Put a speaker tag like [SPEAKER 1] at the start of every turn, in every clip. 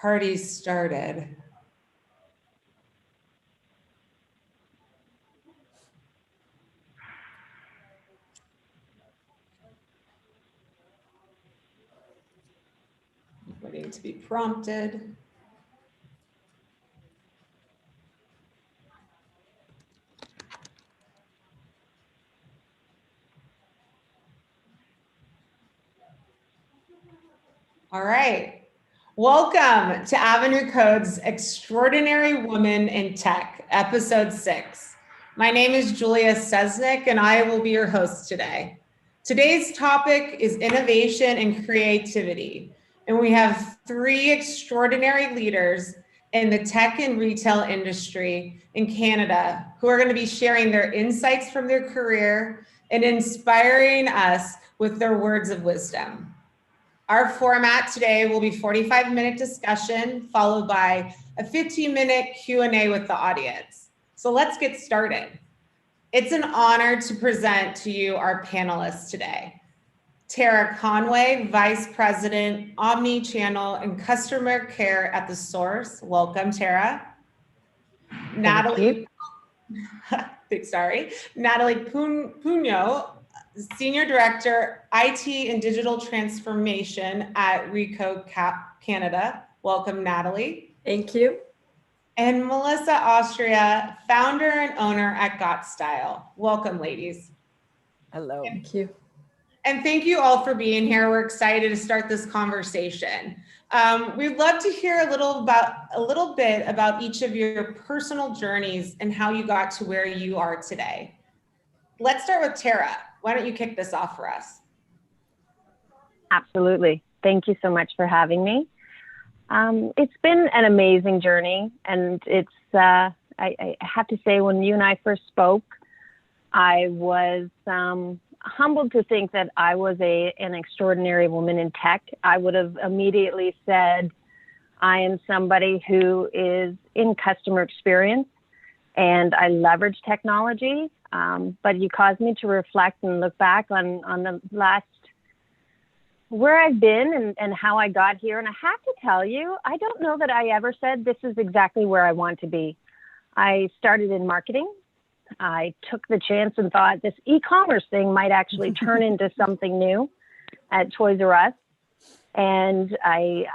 [SPEAKER 1] Party started. Waiting to be prompted. All right. Welcome to Avenue Code's Extraordinary Woman in Tech, episode 6. My name is Julia Sesnick, and I will be your host today. Today's topic is innovation and creativity, and we have 3 extraordinary leaders in the tech and retail industry in Canada who are going to be sharing their insights from their career and inspiring us with their words of wisdom. Our format today will be 45-minute discussion followed by a 15-minute Q&A with the audience. So let's get started. It's an honor to present to you our panelists today. Tara Conway, Vice President, Omni-Channel and Customer Care at The Source. Welcome, Tara. Natalie Puno, Senior Director, IT and Digital Transformation at Recode Canada. Welcome, Natalie.
[SPEAKER 2] Thank you.
[SPEAKER 1] And Melissa Austria, founder and owner at Got Style. Welcome, ladies.
[SPEAKER 3] Hello.
[SPEAKER 2] Thank you.
[SPEAKER 1] And thank you all for being here. We're excited to start this conversation. We'd love to hear a little bit about each of your personal journeys and how you got to where you are today. Let's start with Tara. Why don't you kick this off for us?
[SPEAKER 3] Absolutely. Thank you so much for having me. It's been an amazing journey, and it's, I have to say, when you and I first spoke, I was humbled to think that I was an extraordinary woman in tech. I would have immediately said, I am somebody who is in customer experience, and I leverage technology. But you caused me to reflect and look back on the last, where I've been and how I got here. And I have to tell you, I don't know that I ever said this is exactly where I want to be. I started in marketing. I took the chance and thought this e-commerce thing might actually turn into something new at Toys R Us. And I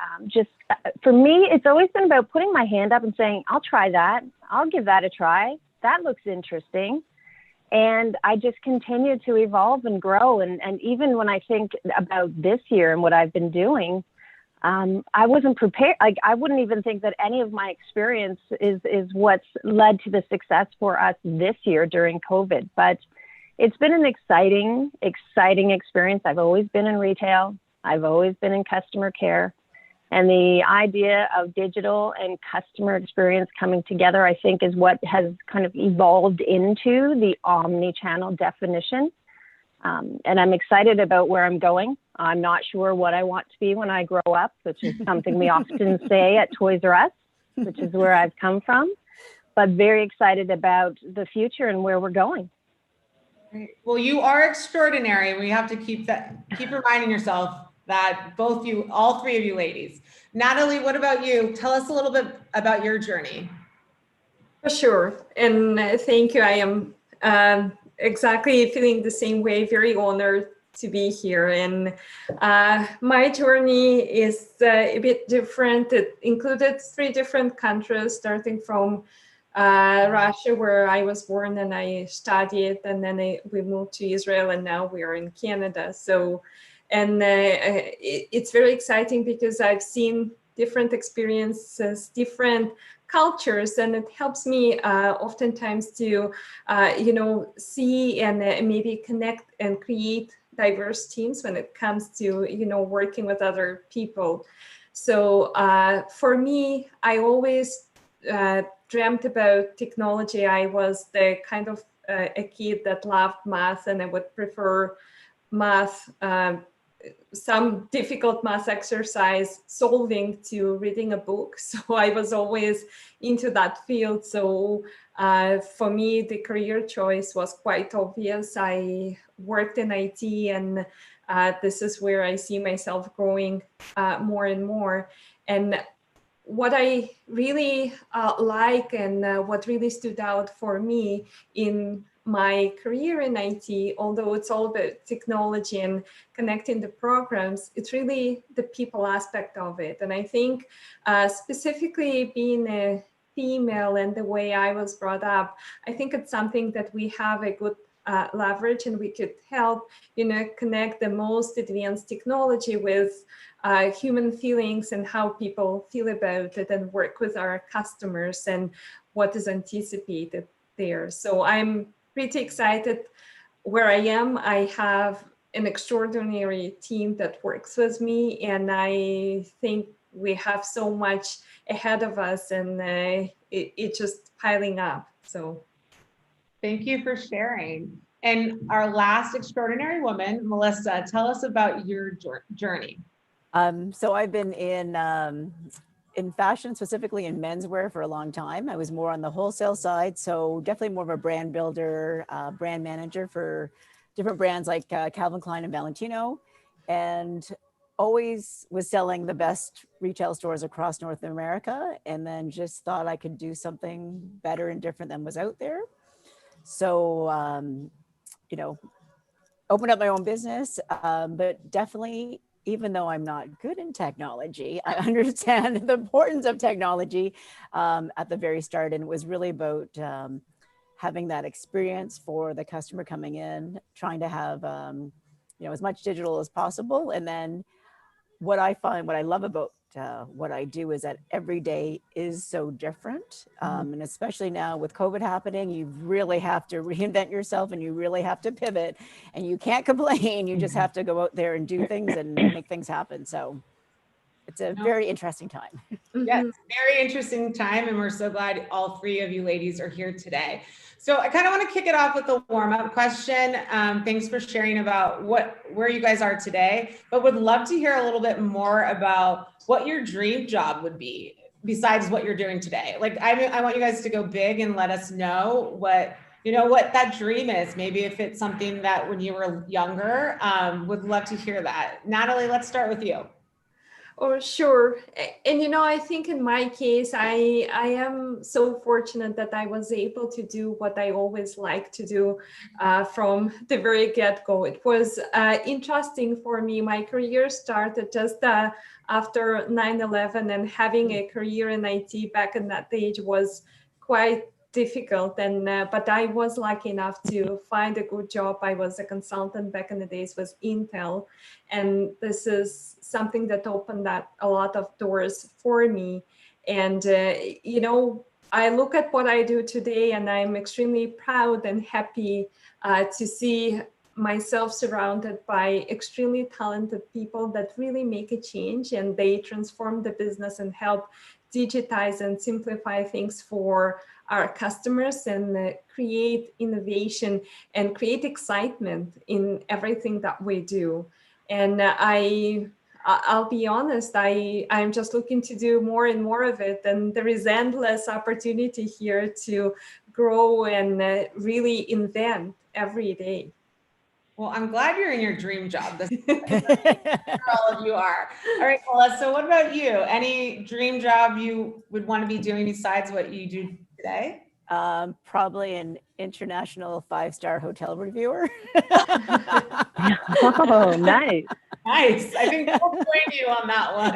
[SPEAKER 3] for me, it's always been about putting my hand up and saying, I'll try that. I'll give that a try. That looks interesting. And I just continue to evolve and grow. And even when I think about this year and what I've been doing, I wasn't prepared. Like, I wouldn't even think that any of my experience is what's led to the success for us this year during COVID. But it's been an exciting experience. I've always been in retail. I've always been in customer care. And the idea of digital and customer experience coming together, I think, is what has kind of evolved into the omni-channel definition. And I'm excited about where I'm going. I'm not sure what I want to be when I grow up, which is something we often say at Toys R Us, which is where I've come from, but very excited about the future and where we're going.
[SPEAKER 1] Well, you are extraordinary. We have to keep reminding yourself that all 3 of you ladies. Natalie, what about you? Tell us a little bit about your journey.
[SPEAKER 2] For sure. And thank you. I am exactly feeling the same way, very honored to be here. And my journey is a bit different. It included 3 different countries, starting from Russia, where I was born and I studied, and then we moved to Israel, and now we are in Canada. So, and it's very exciting because I've seen different experiences, different cultures, and it helps me oftentimes to, see and maybe connect and create diverse teams when it comes to, working with other people. So for me, I always dreamt about technology. I was the kind of a kid that loved math, and I would prefer math, some difficult math exercise solving to reading a book. So I was always into that field. So for me, the career choice was quite obvious. I worked in IT, and this is where I see myself growing more and more. And what I really like and what really stood out for me in my career in IT, although it's all about technology and connecting the programs, it's really the people aspect of it. And I think specifically being a female and the way I was brought up, I think it's something that we have a good leverage, and we could help, connect the most advanced technology with human feelings and how people feel about it, and work with our customers and what is anticipated there. So I'm pretty excited where I am. I have an extraordinary team that works with me, and I think we have so much ahead of us, and it's just piling up. So
[SPEAKER 1] Thank you for sharing. And our last extraordinary woman, Melissa, tell us about your journey.
[SPEAKER 4] So I've been in fashion, specifically in menswear, for a long time. I was more on the wholesale side, so definitely more of a brand builder, brand manager for different brands like Calvin Klein and Valentino, and always was selling the best retail stores across North America, and then just thought I could do something better and different than was out there. So, opened up my own business, but definitely, even though I'm not good in technology, I understand the importance of technology at the very start. And it was really about having that experience for the customer coming in, trying to have, as much digital as possible. And then what I love about what I do is that every day is so different. And especially now with COVID happening, you really have to reinvent yourself, and you really have to pivot, and you can't complain. You just have to go out there and do things and make things happen. So it's a very interesting time.
[SPEAKER 1] Yes, very interesting time. And we're so glad all three of you ladies are here today. So I kind of want to kick it off with a warm-up question. Thanks for sharing about where you guys are today, but would love to hear a little bit more about what your dream job would be besides what you're doing today. Like, I want you guys to go big and let us know what that dream is. Maybe if it's something that when you were younger, would love to hear that. Natalie, let's start with you.
[SPEAKER 2] Oh, sure. And I think in my case, I am so fortunate that I was able to do what I always like to do from the very get-go. It was interesting for me. My career started just after 9/11, and having a career in IT back in that age was quite difficult. And but I was lucky enough to find a good job. I was a consultant back in the days with Intel, and this is something that opened up a lot of doors for me. And I look at what I do today, and I'm extremely proud and happy to see myself surrounded by extremely talented people that really make a change, and they transform the business and help digitize and simplify things for our customers, and create innovation and create excitement in everything that we do. And I'll be honest, I'm just looking to do more and more of it. And there is endless opportunity here to grow and really invent every day.
[SPEAKER 1] Well, I'm glad you're in your dream job. All of you are. All right, Melissa, what about you? Any dream job you would want to be doing besides what you do today?
[SPEAKER 4] Probably an international 5-star hotel reviewer.
[SPEAKER 3] Oh, nice.
[SPEAKER 1] Nice. I think we'll join you on that one.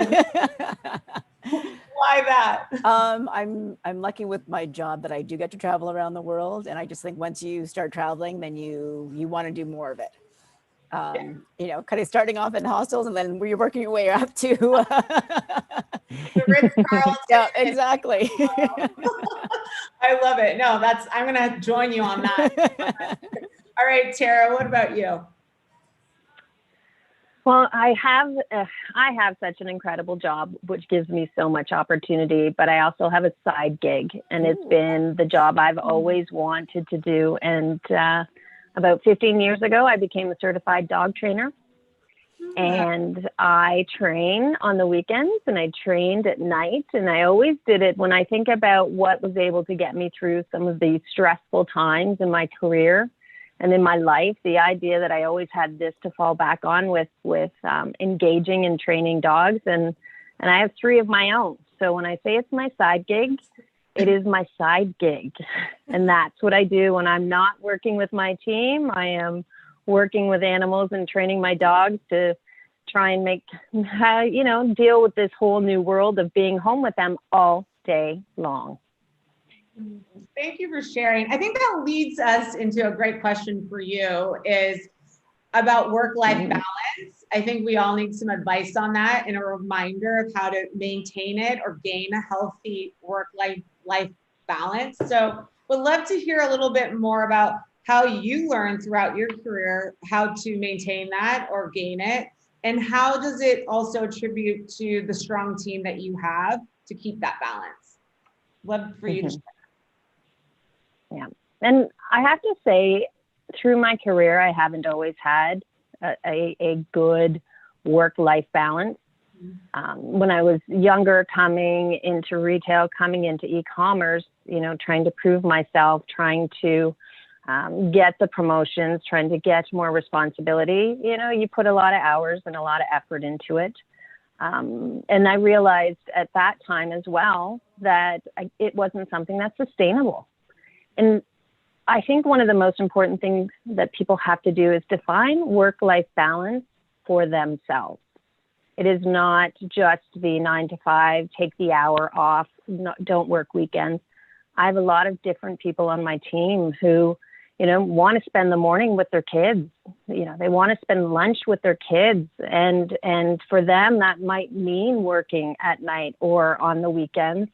[SPEAKER 1] Why that?
[SPEAKER 4] I'm lucky with my job that I do get to travel around the world, and I just think once you start traveling, then you want to do more of it. Kind of starting off in hostels, and then you're working your way up to
[SPEAKER 1] the Ritz-Carlton.
[SPEAKER 4] Yeah, exactly.
[SPEAKER 1] I love it. No, I'm going to join you on that. All right, Tara, what about you?
[SPEAKER 3] Well, I have such an incredible job, which gives me so much opportunity, but I also have a side gig, and it's been the job I've always wanted to do. And about 15 years ago, I became a certified dog trainer, and I train on the weekends, and I trained at night, and I always did it. When I think about what was able to get me through some of the stressful times in my career and in my life, the idea that I always had this to fall back on with engaging and training dogs. And I have 3 of my own. So when I say it's my side gig, it is my side gig. And that's what I do when I'm not working with my team. I am working with animals and training my dogs to try and make, deal with this whole new world of being home with them all day long.
[SPEAKER 1] Thank you for sharing. I think that leads us into a great question for you is about work-life balance. I think we all need some advice on that and a reminder of how to maintain it or gain a healthy work-life balance. So would love to hear a little bit more about how you learned throughout your career how to maintain that or gain it, and how does it also attribute to the strong team that you have to keep that balance? Love for you to share.
[SPEAKER 3] Yeah. And I have to say, through my career, I haven't always had a good work-life balance. When I was younger, coming into retail, coming into e-commerce, trying to prove myself, trying to get the promotions, trying to get more responsibility, you put a lot of hours and a lot of effort into it. And I realized at that time as well that it wasn't something that's sustainable. And I think one of the most important things that people have to do is define work-life balance for themselves. It is not just the 9 to 5, take the hour off, don't work weekends. I have a lot of different people on my team who, want to spend the morning with their kids. They want to spend lunch with their kids. And for them, that might mean working at night or on the weekends.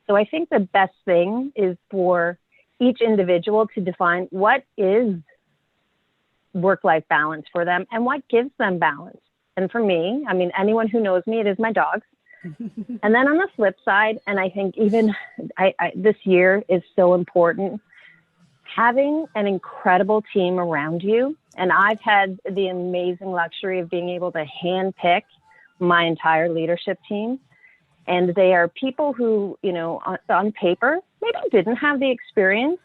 [SPEAKER 3] So I think the best thing is for each individual to define what is work-life balance for them and what gives them balance. And for me, anyone who knows me, it is my dogs. And then on the flip side, and I think even this year is so important, having an incredible team around you. And I've had the amazing luxury of being able to handpick my entire leadership team. And they are people who, on paper, maybe didn't have the experience,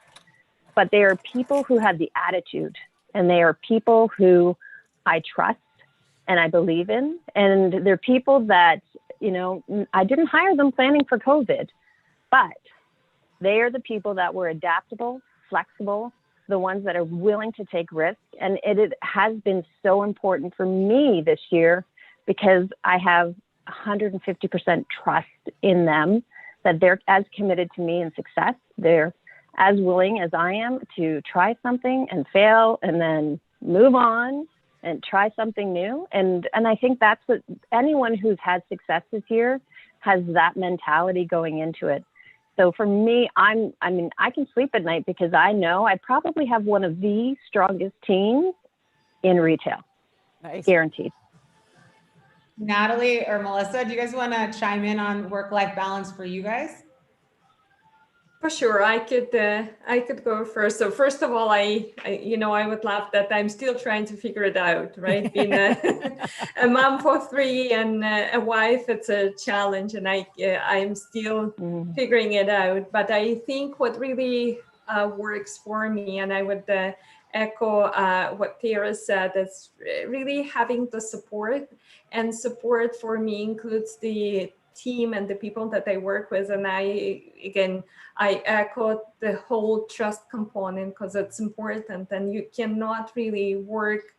[SPEAKER 3] but they are people who have the attitude, and they are people who I trust and I believe in. And they're people that, I didn't hire them planning for COVID, but they are the people that were adaptable, flexible, the ones that are willing to take risks. And it has been so important for me this year because I have 150% trust in them, that they're as committed to me and success. They're as willing as I am to try something and fail and then move on and try something new. And I think that's what anyone who's had success this year has, that mentality going into it. So for me, I can sleep at night because I know I probably have one of the strongest teams in retail.
[SPEAKER 4] Nice.
[SPEAKER 3] Guaranteed.
[SPEAKER 1] Natalie or Melissa, do you guys want to chime in on work-life balance for you guys?
[SPEAKER 2] For sure, I could go first. So first of all, I would laugh that I'm still trying to figure it out, right? Being a mom for 3 and a wife, it's a challenge, and I'm still figuring it out. But I think what really works for me, and I would echo what Tara said, is really having the support. And support for me includes the team and the people that I work with. And I echo the whole trust component because it's important, and you cannot really work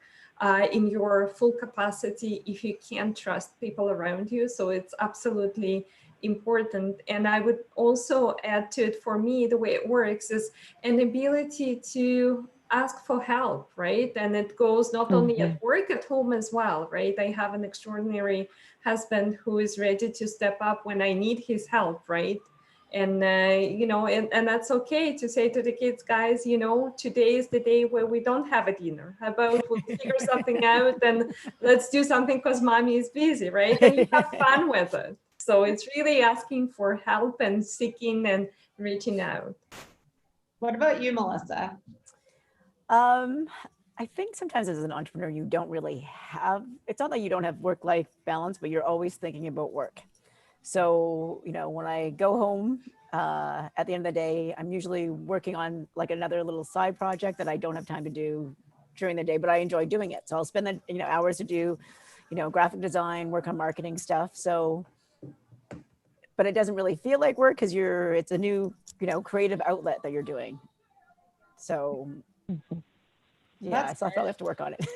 [SPEAKER 2] in your full capacity if you can't trust people around you. So it's absolutely important. And I would also add to it, for me, the way it works is an ability to ask for help, right? And it goes not only at work, at home as well, right? I have an extraordinary husband who is ready to step up when I need his help, right? And, and that's okay to say to the kids, guys, today is the day where we don't have a dinner. How about we'll figure something out and let's do something because mommy is busy, right? And you have fun with it. So it's really asking for help and seeking and reaching out.
[SPEAKER 1] What about you, Melissa?
[SPEAKER 4] I think sometimes as an entrepreneur, you don't really have, it's not that you don't have work-life balance, but you're always thinking about work. So, when I go home at the end of the day, I'm usually working on like another little side project that I don't have time to do during the day, but I enjoy doing it. So I'll spend the hours to do, graphic design, work on marketing stuff. So but it doesn't really feel like work because it's a new, creative outlet that you're doing. So yeah,
[SPEAKER 1] That's
[SPEAKER 4] so I probably have to work on it.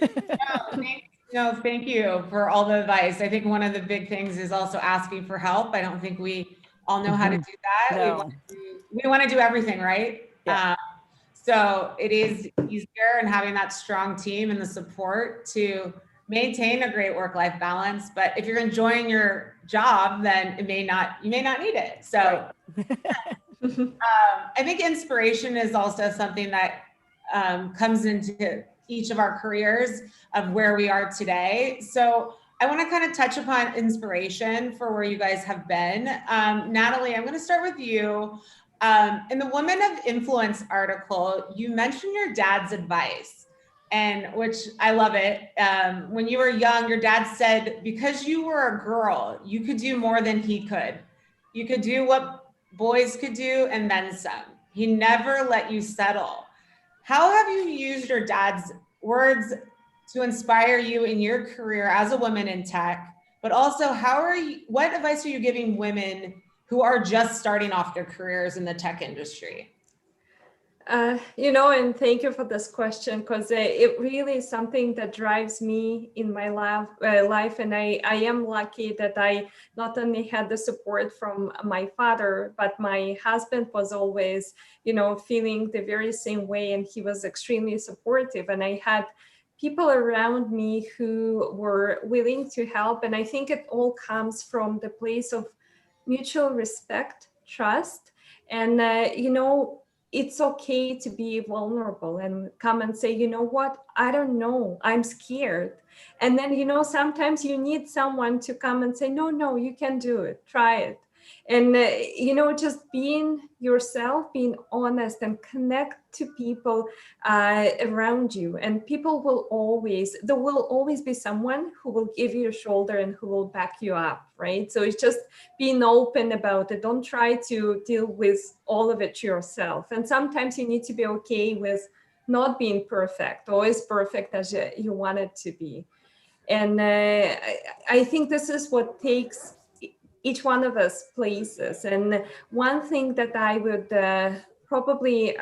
[SPEAKER 1] Thank you for all the advice. I think one of the big things is also asking for help. I don't think we all know how to do that.
[SPEAKER 4] No.
[SPEAKER 1] We want to do everything, right?
[SPEAKER 4] Yeah.
[SPEAKER 1] So it is easier, and having that strong team and the support to maintain a great work-life balance. But if you're enjoying your job, then you may not need it. So I think inspiration is also something that comes into each of our careers of where we are today. So I want to kind of touch upon inspiration for where you guys have been. Natalie, I'm going to start with you. In the Women of Influence article, you mentioned your dad's advice, and which I love it. When you were young, your dad said, because you were a girl, you could do more than he could. You could do what boys could do and then some. He never let you settle. How have you used your dad's words to inspire you in your career as a woman in tech? But also, what advice are you giving women who are just starting off their careers in the tech industry?
[SPEAKER 2] And thank you for this question, because it really is something that drives me in my life. And I am lucky that I not only had the support from my father, but my husband was always, feeling the very same way. And he was extremely supportive. And I had people around me who were willing to help. And I think it all comes from the place of mutual respect, trust, and, it's okay to be vulnerable and come and say, you know what, I don't know, I'm scared. And then, sometimes you need someone to come and say, no, you can do it, try it. And, just being yourself, being honest, and connect to people around you. And there will always be someone who will give you a shoulder and who will back you up, right? So it's just being open about it. Don't try to deal with all of it yourself. And sometimes you need to be okay with not being perfect, always perfect as you want it to be. And I think this is what takes each one of us places. And one thing that I would probably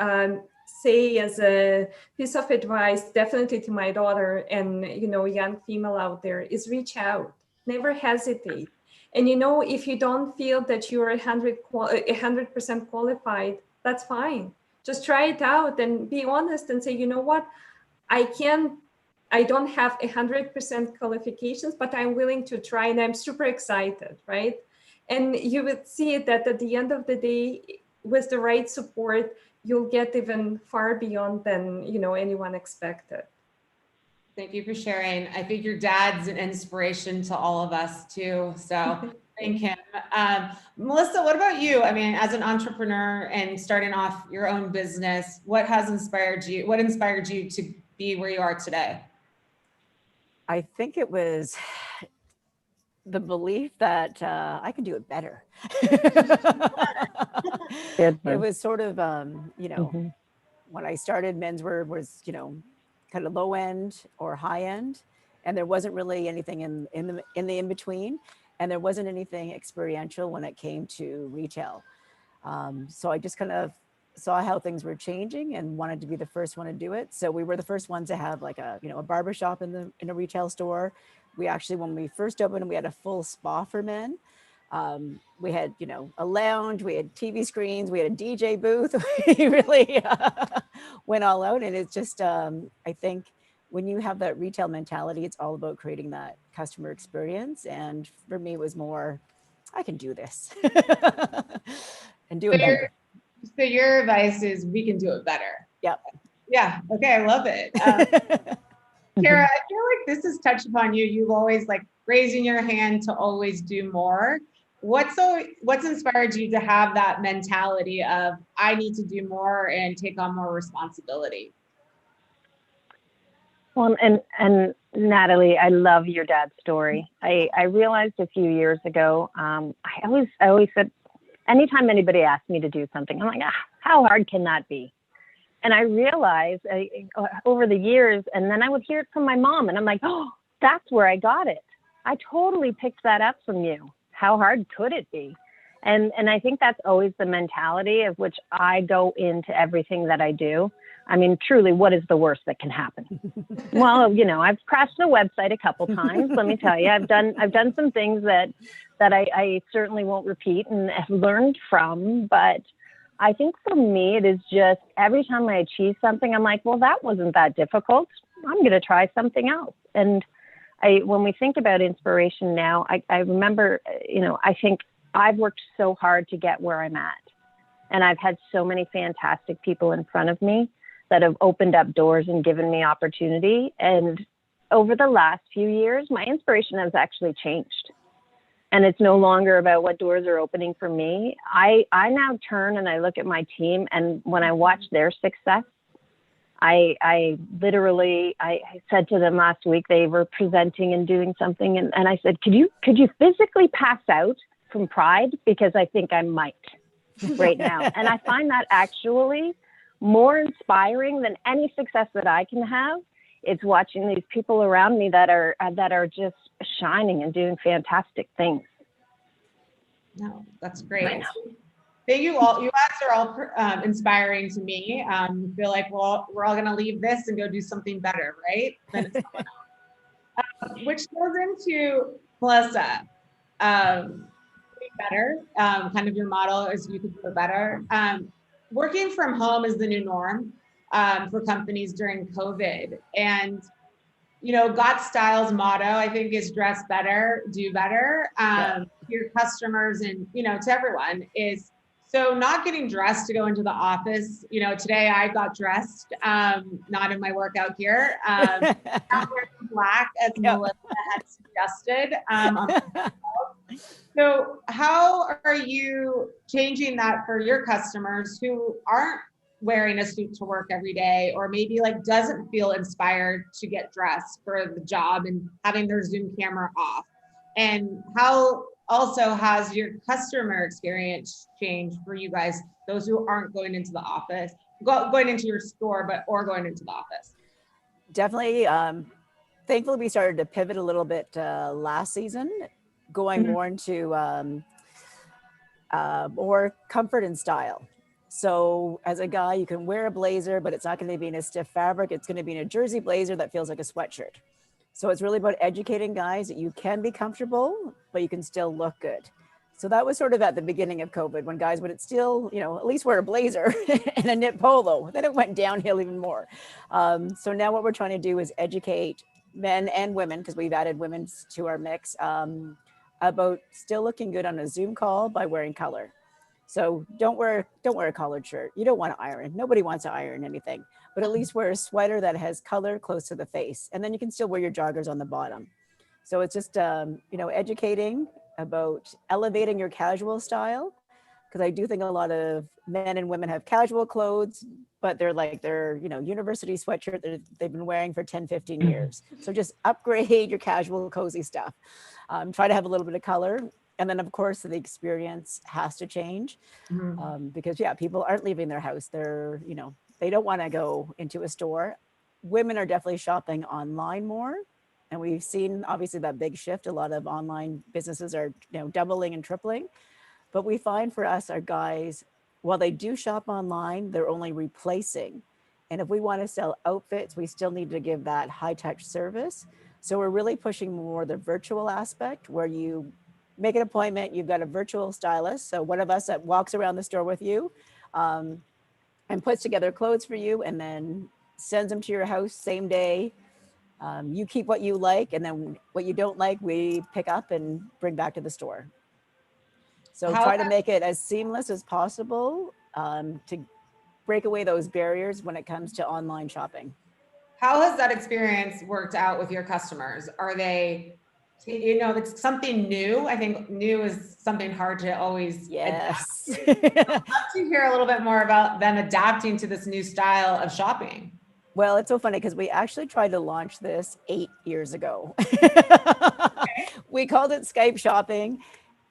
[SPEAKER 2] say as a piece of advice, definitely to my daughter and, young female out there, is reach out, never hesitate. And, if you don't feel that you're 100% qualified, that's fine. Just try it out and be honest and say, you know what, I don't have 100% qualifications, but I'm willing to try, and I'm super excited, right? And you would see that at the end of the day, with the right support, you'll get even far beyond than anyone expected.
[SPEAKER 1] Thank you for sharing. I think your dad's an inspiration to all of us too. So thank him. Melissa, what about you? I mean, as an entrepreneur and starting off your own business, what inspired you to be where you are today?
[SPEAKER 4] I think it was the belief that I could do it better. It was sort of, when I started, menswear was, kind of low end or high end, and there wasn't really anything in the in between, and there wasn't anything experiential when it came to retail. So I just kind of saw how things were changing and wanted to be the first one to do it. So we were the first ones to have like a barber shop in a retail store. We actually, when we first opened, we had a full spa for men. We had, a lounge, we had TV screens, we had a DJ booth. We really went all out. And it's just, I think when you have that retail mentality, it's all about creating that customer experience. And for me, it was more, I can do this and do it better.
[SPEAKER 1] So your advice is we can do it better.
[SPEAKER 4] Yep.
[SPEAKER 1] Yeah. Okay. I love it. Kara, I feel like this is touched upon you. You've always like raising your hand to always do more. What's inspired you to have that mentality of I need to do more and take on more responsibility?
[SPEAKER 3] Well, and Natalie, I love your dad's story. I realized a few years ago, I always said, anytime anybody asked me to do something, I'm like, how hard can that be? And I realized over the years, and then I would hear it from my mom, and I'm like, oh, that's where I got it. I totally picked that up from you. How hard could it be? And I think that's always the mentality of which I go into everything that I do. I mean, truly, what is the worst that can happen? Well, you know, I've crashed the website a couple times. Let me tell you, I've done some things that I certainly won't repeat and have learned from. But I think for me, it is just every time I achieve something, I'm like, well, that wasn't that difficult. I'm going to try something else. And when we think about inspiration now, I remember, you know, I think I've worked so hard to get where I'm at. And I've had so many fantastic people in front of me that have opened up doors and given me opportunity. And over the last few years, my inspiration has actually changed. And it's no longer about what doors are opening for me. I now turn and I look at my team, and when I watch their success, I literally, I said to them last week, they were presenting and doing something. And I said, could you physically pass out from pride? Because I think I might right now. And I find that actually more inspiring than any success that I can have. It's watching these people around me that are just shining and doing fantastic things.
[SPEAKER 1] No, that's great. Thank you all. You guys are all inspiring to me. I feel like, well, we're all going to leave this and go do something better, right? Than it's someone else. Which goes into Melissa. Better, kind of your model is you could do it better. Working from home is the new norm for companies during COVID. And, you know, Got Style's motto, I think, is dress better, do better. To your customers and, you know, to everyone is, so not getting dressed to go into the office. You know, today I got dressed, not in my workout gear, not wearing black as Melissa had suggested. So how are you changing that for your customers who aren't wearing a suit to work every day, or maybe like doesn't feel inspired to get dressed for the job and having their Zoom camera off? And how also has your customer experience changed for you guys, those who aren't going into the office, going into your store, or going into the office?
[SPEAKER 4] Definitely. Thankfully, we started to pivot a little bit last season, going more into more comfort and style. So as a guy, you can wear a blazer, but it's not going to be in a stiff fabric. It's going to be in a jersey blazer that feels like a sweatshirt. So it's really about educating guys that you can be comfortable, but you can still look good. So that was sort of at the beginning of COVID, when guys would still, you know, at least wear a blazer and a knit polo. Then it went downhill even more. So now what we're trying to do is educate men and women, because we've added women to our mix, about still looking good on a Zoom call by wearing color. So don't wear a collared shirt. You don't want to iron. Nobody wants to iron anything, but at least wear a sweater that has color close to the face, and then you can still wear your joggers on the bottom. So it's just you know, educating about elevating your casual style, because I do think a lot of men and women have casual clothes, but they're you know, university sweatshirt that they've been wearing for 10, 15 years. So just upgrade your casual cozy stuff. Try to have a little bit of color. And then of course the experience has to change because people aren't leaving their house. They're, you know, they don't want to go into a store. Women are definitely shopping online more. And we've seen obviously that big shift. A lot of online businesses are, you know, doubling and tripling. But we find for us, our guys, while they do shop online, they're only replacing. And if we want to sell outfits, we still need to give that high touch service. So we're really pushing more the virtual aspect, where you make an appointment, you've got a virtual stylist. So one of us that walks around the store with you and puts together clothes for you and then sends them to your house same day. You keep what you like, and then what you don't like, we pick up and bring back to the store. So try to make it as seamless as possible to break away those barriers when it comes to online shopping.
[SPEAKER 1] How has that experience worked out with your customers? Are they, you know, it's something new. I think new is something hard to always adapt. I'd love to hear a little bit more about them adapting to this new style of shopping.
[SPEAKER 4] Well, it's so funny because we actually tried to launch this 8 years ago. We called it Skype shopping.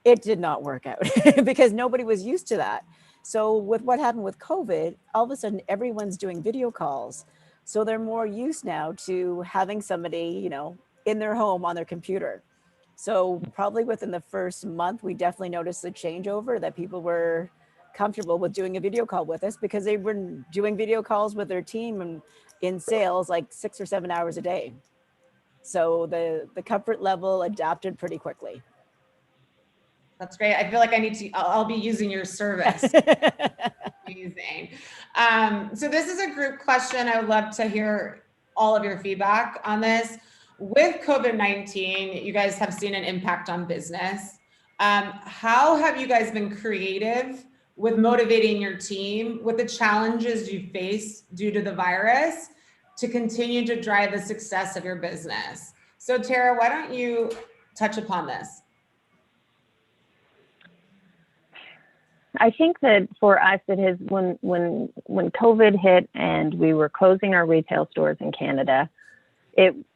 [SPEAKER 4] It did not work out because nobody was used to that. So with what happened with COVID, all of a sudden everyone's doing video calls. So they're more used now to having somebody, you know, in their home on their computer. So probably within the first month, we definitely noticed a changeover that people were comfortable with doing a video call with us because they were doing video calls with their team and in sales like 6 or 7 hours a day. So the comfort level adapted pretty quickly.
[SPEAKER 1] That's great. I feel like I need to, I'll be using your service. Amazing. So this is a group question. I would love to hear all of your feedback on this. With COVID-19, you guys have seen an impact on business. How have you guys been creative with motivating your team with the challenges you face due to the virus to continue to drive the success of your business? So Tara, why don't you touch upon this?
[SPEAKER 3] I think that for us, it has when COVID hit and we were closing our retail stores in Canada,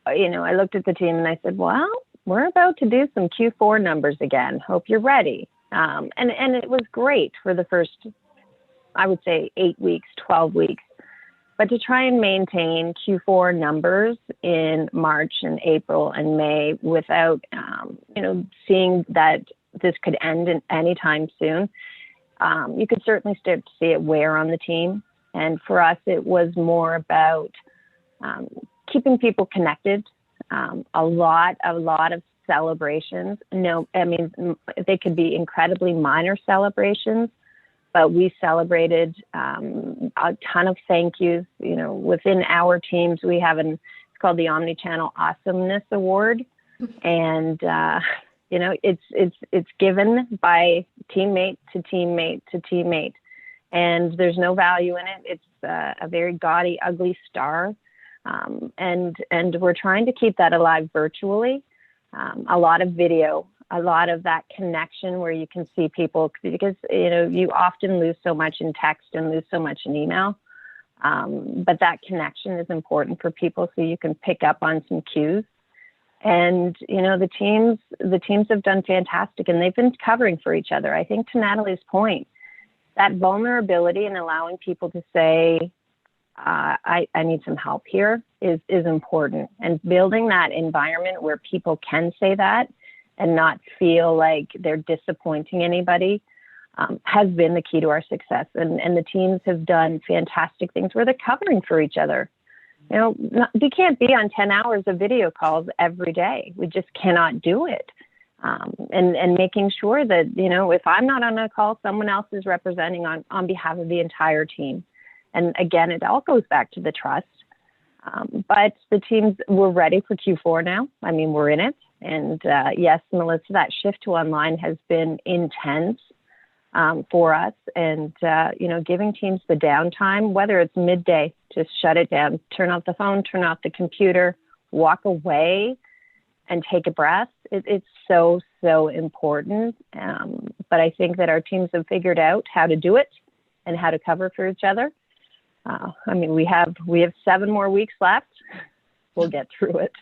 [SPEAKER 3] I looked at the team and I said, well, we're about to do some Q4 numbers again. Hope you're ready. And it was great for the first, I would say 8 weeks, 12 weeks, but to try and maintain Q4 numbers in March and April and May without, seeing that this could end in any time soon. You could certainly start to see it wear on the team. And for us, it was more about keeping people connected. A lot of celebrations. No, I mean, they could be incredibly minor celebrations, but we celebrated a ton of thank yous. Within our teams, we have it's called the Omnichannel Awesomeness Award. And it's given by teammate to teammate to teammate, and there's no value in it. It's a very gaudy, ugly star, and we're trying to keep that alive virtually. A lot of video, a lot of that connection where you can see people, because you often lose so much in text and lose so much in email, but that connection is important for people so you can pick up on some cues. And, the teams have done fantastic, and they've been covering for each other. I think to Natalie's point, that vulnerability and allowing people to say, I need some help here is important. And building that environment where people can say that and not feel like they're disappointing anybody has been the key to our success. And the teams have done fantastic things where they're covering for each other. We can't be on 10 hours of video calls every day. We just cannot do it. And making sure that, if I'm not on a call, someone else is representing on behalf of the entire team. And again, it all goes back to the trust. But the teams, we're ready for Q4 now. I mean, we're in it. And yes, Melissa, that shift to online has been intense. For us, and giving teams the downtime, whether it's midday, just shut it down, turn off the phone, turn off the computer, walk away and take a breath. It's so important. But I think that our teams have figured out how to do it and how to cover for each other. We have 7 more weeks left. We'll get through it.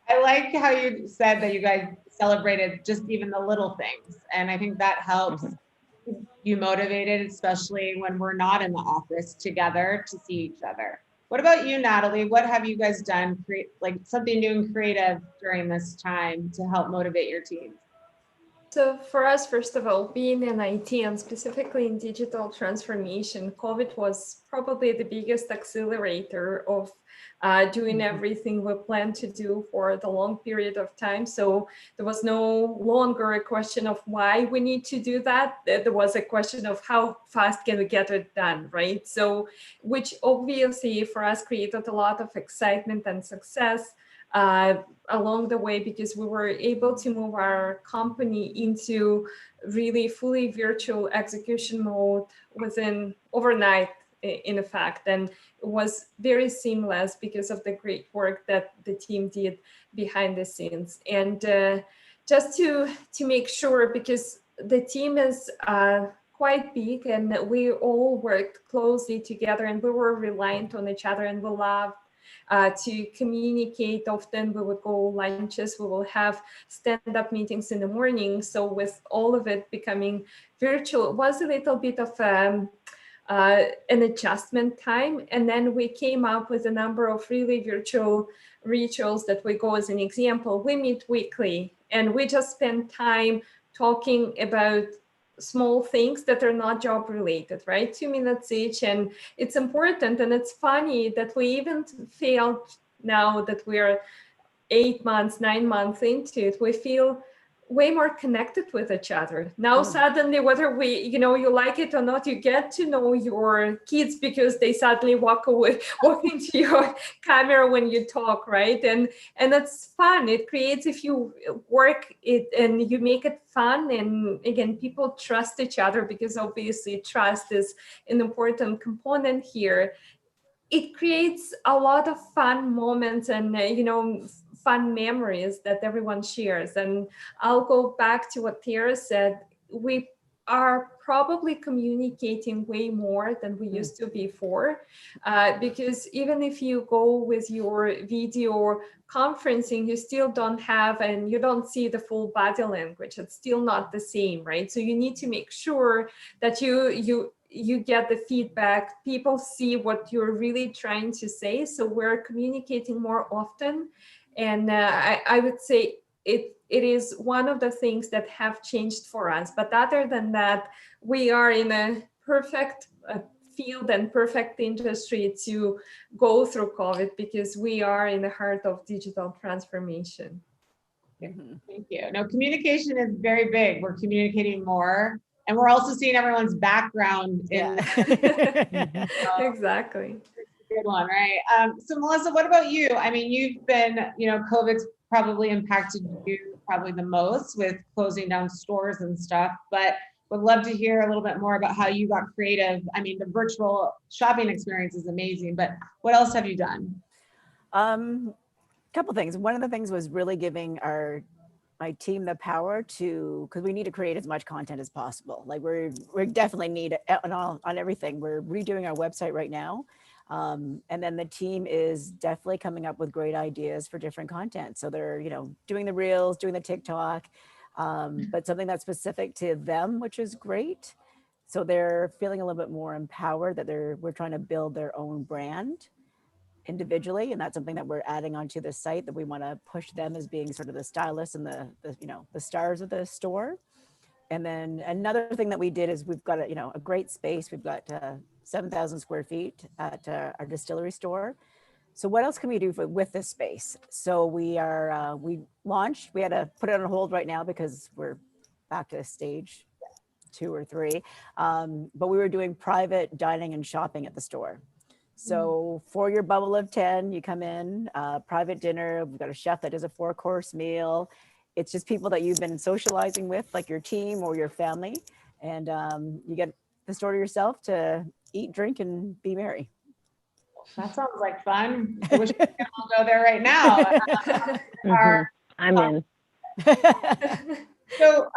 [SPEAKER 1] I like how you said that you guys celebrated just even the little things. And I think that helps you motivated, especially when we're not in the office together to see each other. What about you, Natalie? What have you guys done, something new and creative during this time to help motivate your team?
[SPEAKER 2] So for us, first of all, being in IT and specifically in digital transformation, COVID was probably the biggest accelerator of doing everything we planned to do for the long period of time. So there was no longer a question of why we need to do that. There was a question of how fast can we get it done, right? So, which obviously for us created a lot of excitement and success along the way, because we were able to move our company into really fully virtual execution mode within overnight, in effect. And it was very seamless because of the great work that the team did behind the scenes. And just to make sure, because the team is quite big and we all worked closely together and we were reliant on each other, and we loved to communicate. Often we would go lunches, we will have stand-up meetings in the morning. So with all of it becoming virtual, it was a little bit of an adjustment time. And then we came up with a number of really virtual rituals that we go as an example. We meet weekly and we just spend time talking about small things that are not job related, right? 2 minutes each. And it's important. And it's funny that we even feel now that we're 8 months, 9 months into it, we feel way more connected with each other. Now, suddenly, whether you like it or not, you get to know your kids because they suddenly walk into your camera when you talk, right? And it's fun. It creates, if you work it and you make it fun, and again, people trust each other because obviously trust is an important component here. It creates a lot of fun moments and fun memories that everyone shares. And I'll go back to what Tara said. We are probably communicating way more than we used to before, because even if you go with your video conferencing, you still don't have, and you don't see the full body language. It's still not the same, right? So you need to make sure that you get the feedback, people see what you're really trying to say. So we're communicating more often. And I would say it is one of the things that have changed for us. But other than that, we are in a perfect field and perfect industry to go through COVID because we are in the heart of digital transformation.
[SPEAKER 1] Thank you. No, communication is very big. We're communicating more. And we're also seeing everyone's background in
[SPEAKER 2] Exactly.
[SPEAKER 1] good one, right? So Melissa, what about you? I mean, you've been, COVID's probably impacted you probably the most with closing down stores and stuff, but would love to hear a little bit more about how you got creative. I mean, the virtual shopping experience is amazing, but what else have you done?
[SPEAKER 4] Couple things. One of the things was really giving my team the power to, because we need to create as much content as possible. Like we definitely need it on everything. We're redoing our website right now. And then the team is definitely coming up with great ideas for different content. So they're, doing the reels, doing the TikTok, but something that's specific to them, which is great. So they're feeling a little bit more empowered that we're trying to build their own brand individually, and that's something that we're adding onto the site, that we want to push them as being sort of the stylists and the stars of the store. And then another thing that we did is we've got a great space. We've got 7,000 square feet at our distillery store. So what else can we do with this space? So we launched. We had to put it on hold right now because we're back to stage 2 or 3. But we were doing private dining and shopping at the store. So for your bubble of 10, you come in, private dinner. We've got a chef that does a 4-course meal. It's just people that you've been socializing with, like your team or your family. And you get the store to yourself to eat, drink, and be merry.
[SPEAKER 1] That sounds like fun. I wish we could all go there right now.
[SPEAKER 3] I'm in.
[SPEAKER 1] So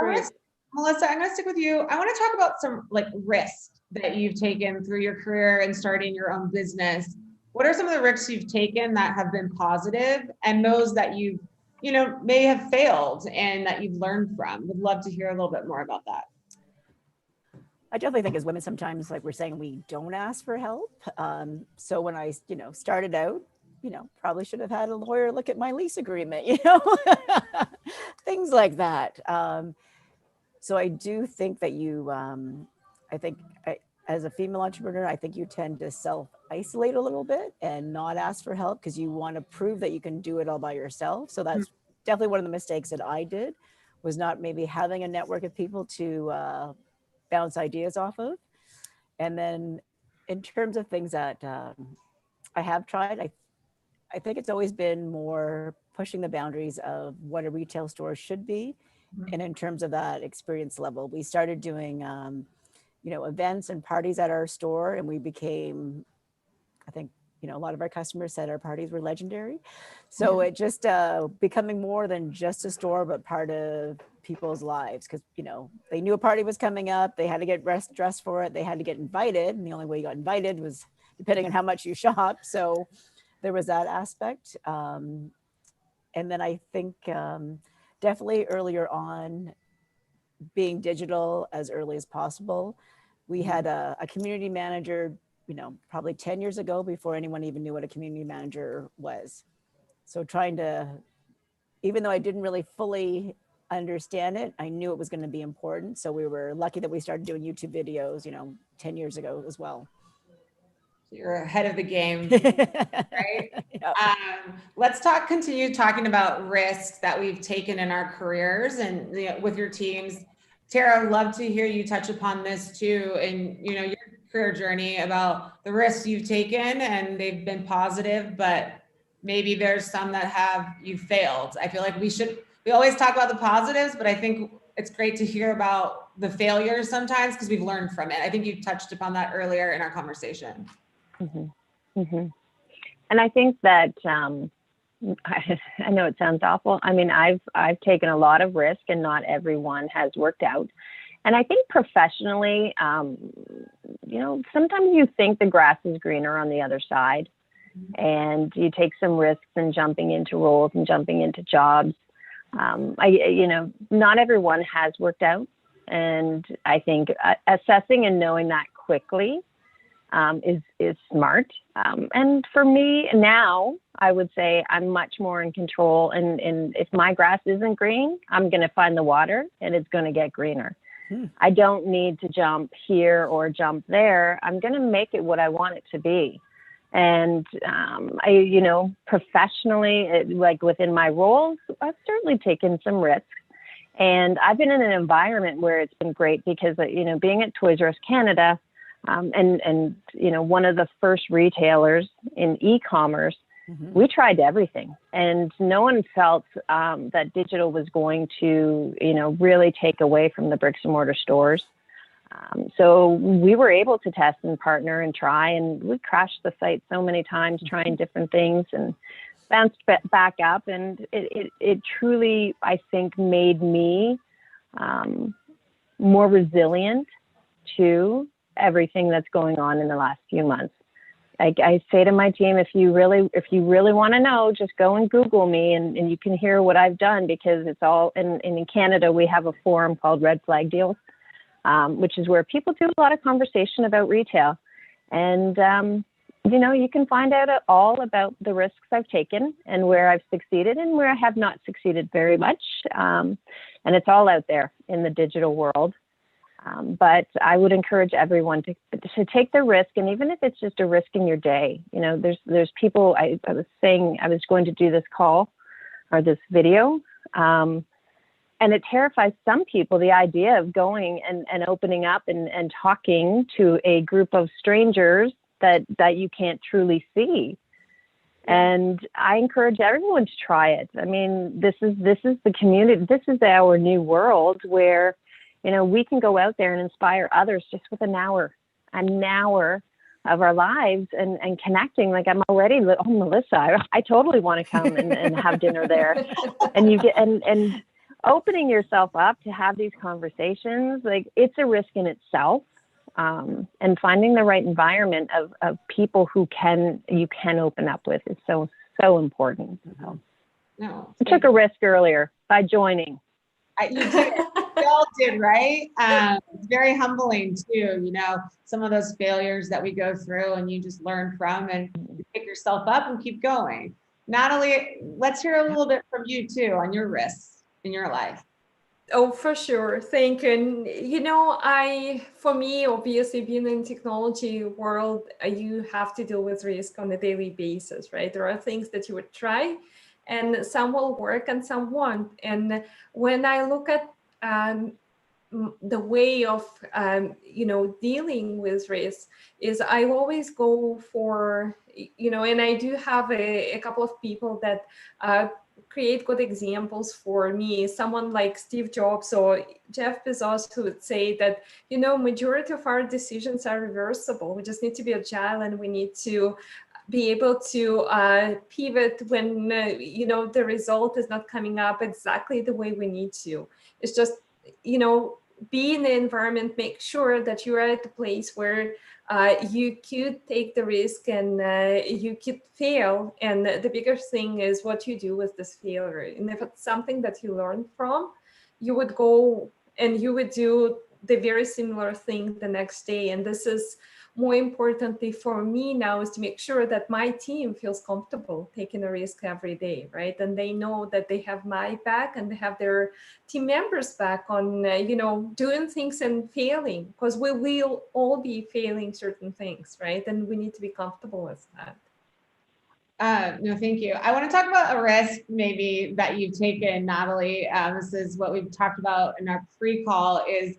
[SPEAKER 1] Melissa, I'm going to stick with you. I want to talk about some risks that you've taken through your career and starting your own business. What are some of the risks you've taken that have been positive, and those that you may have failed and that you've learned from? Would love to hear a little bit more about that.
[SPEAKER 4] I definitely think as women, sometimes, like we're saying, we don't ask for help. So when I, started out, probably should have had a lawyer look at my lease agreement, things like that. So I do think that as a female entrepreneur, I think you tend to self-isolate a little bit and not ask for help because you want to prove that you can do it all by yourself. So that's definitely one of the mistakes that I did, was not maybe having a network of people to bounce ideas off of. And then in terms of things that I have tried, I think it's always been more pushing the boundaries of what a retail store should be. And in terms of that experience level, we started doing events and parties at our store, and we became, I think, a lot of our customers said our parties were legendary. So it just becoming more than just a store, but part of people's lives, because they knew a party was coming up, they had to get dressed for it, they had to get invited, and the only way you got invited was depending on how much you shop. So there was that aspect. And then I think definitely earlier on, being digital as early as possible. We had a community manager, probably 10 years ago before anyone even knew what a community manager was. So trying to, even though I didn't really fully understand it, I knew it was going to be important. So we were lucky that we started doing YouTube videos, 10 years ago as well.
[SPEAKER 1] You're ahead of the game, right?
[SPEAKER 4] Yep.
[SPEAKER 1] Let's continue talking about risks that we've taken in our careers and with your teams. Tara, I'd love to hear you touch upon this too, and your career journey, about the risks you've taken, and they've been positive, but maybe there's some that you failed. I feel like we always talk about the positives, but I think it's great to hear about the failures sometimes because we've learned from it. I think you touched upon that earlier in our conversation.
[SPEAKER 3] Mm-hmm. Mm-hmm. And I think that I know it sounds awful. I mean, I've taken a lot of risk, and not everyone has worked out. And I think professionally, sometimes you think the grass is greener on the other side, and you take some risks in jumping into roles and jumping into jobs. Not everyone has worked out, and I think assessing and knowing that quickly is smart. And for me now, I would say I'm much more in control. And if my grass isn't green, I'm going to find the water, and it's going to get greener. I don't need to jump here or jump there. I'm going to make it what I want it to be. And professionally, like within my roles, I've certainly taken some risks. And I've been in an environment where it's been great because, being at Toys R Us Canada, and one of the first retailers in e-commerce, we tried everything, and no one felt that digital was going to, really take away from the bricks and mortar stores. So we were able to test and partner and try, and we crashed the site so many times trying different things and bounced back up. And it truly, I think, made me more resilient to everything that's going on in the last few months. I say to my team, if you really want to know, just go and Google me, and you can hear what I've done, because it's all in Canada. We have a forum called Red Flag Deals, which is where people do a lot of conversation about retail. And, you can find out all about the risks I've taken and where I've succeeded and where I have not succeeded very much. And it's all out there in the digital world. But I would encourage everyone to take the risk, and even if it's just a risk in your day, there's people. I was saying I was going to do this call or this video, and it terrifies some people, the idea of going and opening up and talking to a group of strangers that you can't truly see. And I encourage everyone to try it. I mean, this is the community. This is our new world where we can go out there and inspire others just with an hour of our lives and connecting. Like, I'm already, Melissa, I totally want to come and have dinner there. And you get, and opening yourself up to have these conversations, like, it's a risk in itself. And finding the right environment of people who you can open up with is so important.
[SPEAKER 1] No,
[SPEAKER 3] I took a risk earlier by joining.
[SPEAKER 1] You did. We all did, right? It's very humbling too, some of those failures that we go through, and you just learn from and you pick yourself up and keep going. Natalie, let's hear a little bit from you too on your risks in your life.
[SPEAKER 2] Oh, for sure. Thank you. And, for me, obviously being in technology world, you have to deal with risk on a daily basis, right? There are things that you would try, and some will work and some won't. And when I look at the way of, dealing with risk, is I always go for, and I do have a couple of people that create good examples for me. Someone like Steve Jobs or Jeff Bezos, who would say that, majority of our decisions are reversible. We just need to be agile, and we need to be able to pivot when, the result is not coming up exactly the way we need to. It's just, be in the environment, make sure that you're at the place where you could take the risk and you could fail. And the bigger thing is what you do with this failure. And if it's something that you learn from, you would go and you would do the very similar thing the next day. And this is more importantly for me now, is to make sure that my team feels comfortable taking a risk every day, right? And they know that they have my back and they have their team members back on, doing things and failing, because we will all be failing certain things, right? And we need to be comfortable with that.
[SPEAKER 1] No, thank you. I want to talk about a risk maybe that you've taken, Natalie. This is what we've talked about in our pre-call, is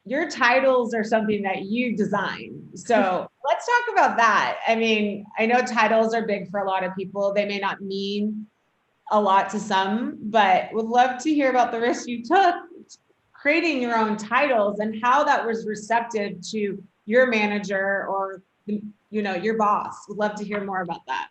[SPEAKER 1] your titles are something that you design. So let's talk about that. I mean, I know titles are big for a lot of people. They may not mean a lot to some, but would love to hear about the risk you took creating your own titles and how that was receptive to your manager or, your boss. Would love to hear more about that.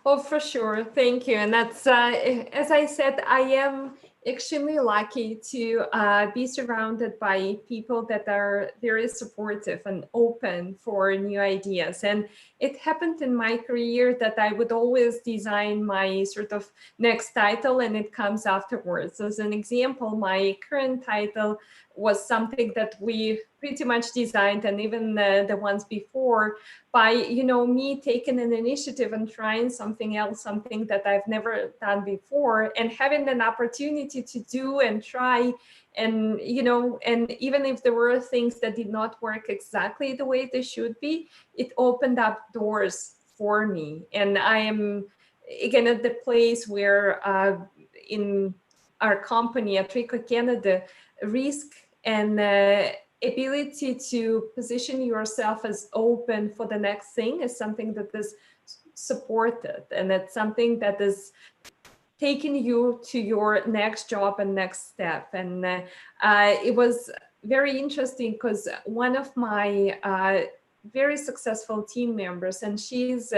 [SPEAKER 2] Oh, for sure. Thank you. And that's, as I said, I am extremely lucky to be surrounded by people that are very supportive and open for new ideas. And it happened in my career that I would always design my sort of next title and it comes afterwards. As an example, my current title was something that we pretty much designed, and even the ones before, by me taking an initiative and trying something else, something that I've never done before, and having an opportunity to do and try. And and even if there were things that did not work exactly the way they should be, it opened up doors for me. And I am again at the place where in our company at Ricoh Canada, risk and ability to position yourself as open for the next thing is something that is supported, and it's something that is taking you to your next job and next step. And it was very interesting because one of my very successful team members, and she's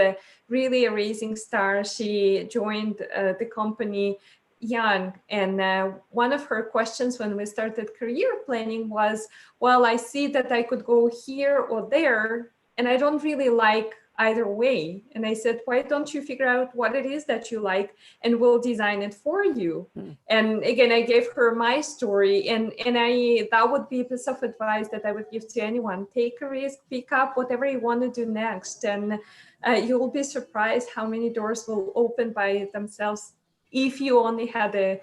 [SPEAKER 2] really a rising star, she joined the company young, and one of her questions when we started career planning was, well, I see that I could go here or there, and I don't really like either way. And I said, why don't you figure out what it is that you like, and we'll design it for you. And again, I gave her my story, and that would be a piece of advice that I would give to anyone. Take a risk, pick up whatever you want to do next, and you'll be surprised how many doors will open by themselves if you only had a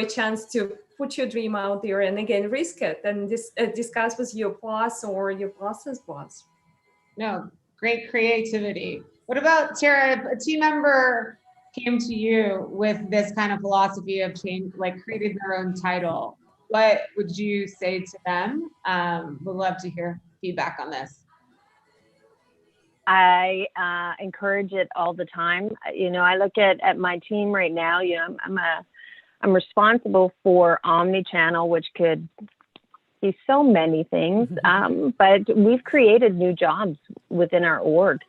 [SPEAKER 2] chance to put your dream out there and again risk it and discuss with your boss or your boss's boss.
[SPEAKER 1] No, great creativity. What about Tara? If a team member came to you with this kind of philosophy of change, like created their own title, what would you say to them? Would love to hear feedback on this.
[SPEAKER 3] I encourage it all the time. I look at my team right now. I'm responsible for omni-channel, which could be so many things. But we've created new jobs within our org,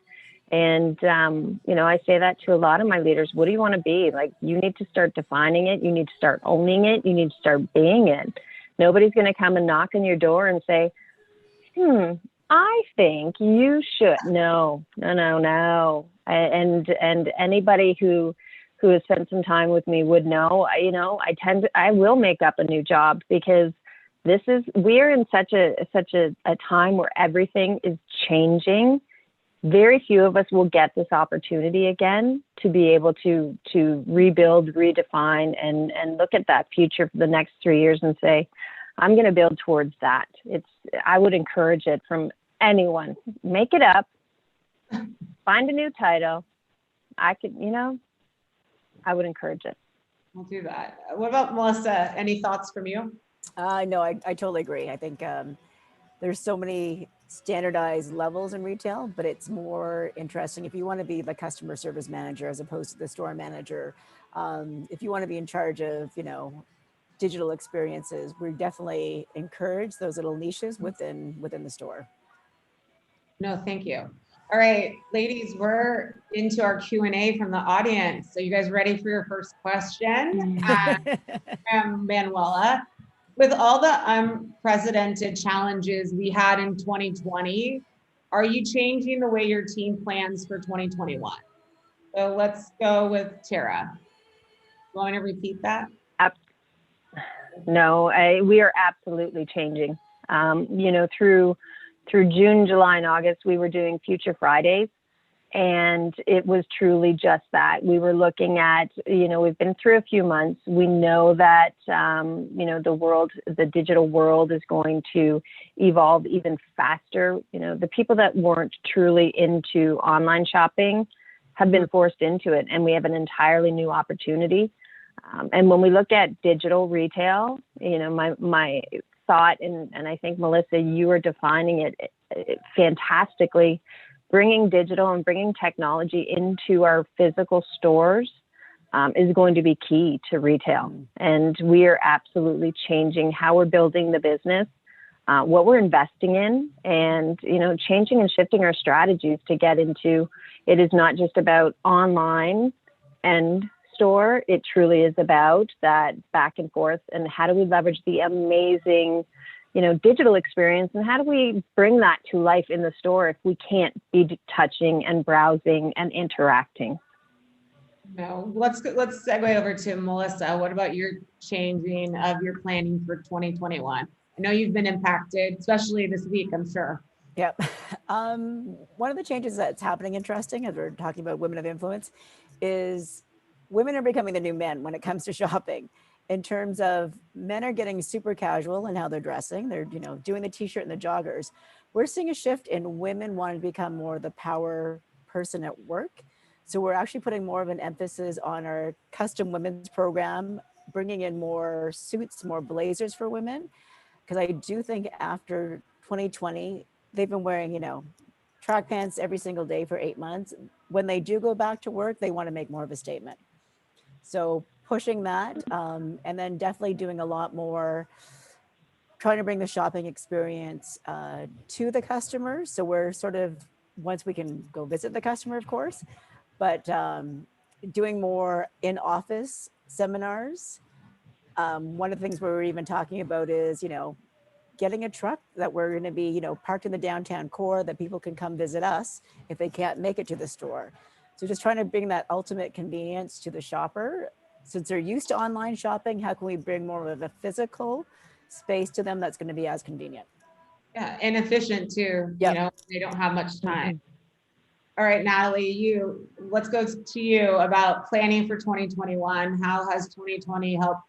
[SPEAKER 3] and I say that to a lot of my leaders. What do you want to be? Like, you need to start defining it. You need to start owning it. You need to start being it. Nobody's going to come and knock on your door and say, I think you should. No. And anybody who has spent some time with me would know, I will make up a new job, because we're in such a time where everything is changing. Very few of us will get this opportunity again to be able to rebuild, redefine, and look at that future for the next 3 years and say, I'm going to build towards that. I would encourage it from anyone. Make it up, find a new title. I would encourage it.
[SPEAKER 1] We'll do that. What about Melissa? Any thoughts from you?
[SPEAKER 4] No, I totally agree. I think there's so many standardized levels in retail, but it's more interesting if you want to be the customer service manager as opposed to the store manager. If you want to be in charge of, digital experiences, we definitely encourage those little niches within the store.
[SPEAKER 1] No, thank you. All right, ladies, we're into our Q&A from the audience. So you guys ready for your first question? Manuela, with all the unprecedented challenges we had in 2020, are you changing the way your team plans for 2021? So let's go with Tara. You want me to repeat that?
[SPEAKER 3] No, we are absolutely changing. Through June, July, and August, we were doing Future Fridays. And it was truly just that. We were looking at, we've been through a few months. We know that, the digital world is going to evolve even faster. The people that weren't truly into online shopping have been forced into it, and we have an entirely new opportunity. And when we look at digital retail, my thought, and I think, Melissa, you are defining it fantastically. Bringing digital and bringing technology into our physical stores is going to be key to retail. And we are absolutely changing how we're building the business, what we're investing in, and, changing and shifting our strategies to get into, it is not just about online and store. It truly is about that back and forth, and how do we leverage the amazing digital experience, and how do we bring that to life in the store if we can't be touching and browsing and interacting?
[SPEAKER 1] No, let's segue over to Melissa. What about your changing of your planning for 2021? I know you've been impacted, especially this week, I'm sure.
[SPEAKER 4] Yep. One of the changes that's happening, interesting, as we're talking about women of influence, is women are becoming the new men when it comes to shopping. In terms of men are getting super casual in how they're dressing. They're, doing the t-shirt and the joggers. We're seeing a shift in women wanting to become more the power person at work. So we're actually putting more of an emphasis on our custom women's program, bringing in more suits, more blazers for women. Because I do think after 2020, they've been wearing, track pants every single day for 8 months. When they do go back to work, they want to make more of a statement. So pushing that, and then definitely doing a lot more, trying to bring the shopping experience to the customers. So we're sort of, once we can go visit the customer, of course, but doing more in-office seminars. One of the things we were even talking about is, getting a truck that we're going to be, parked in the downtown core, that people can come visit us if they can't make it to the store. So just trying to bring that ultimate convenience to the shopper. Since they're used to online shopping, how can we bring more of a physical space to them that's going to be as convenient?
[SPEAKER 1] Yeah, and efficient too.
[SPEAKER 4] Yep.
[SPEAKER 1] They don't have much time. All right, Natalie, let's go to you about planning for 2021. How has 2020 helped,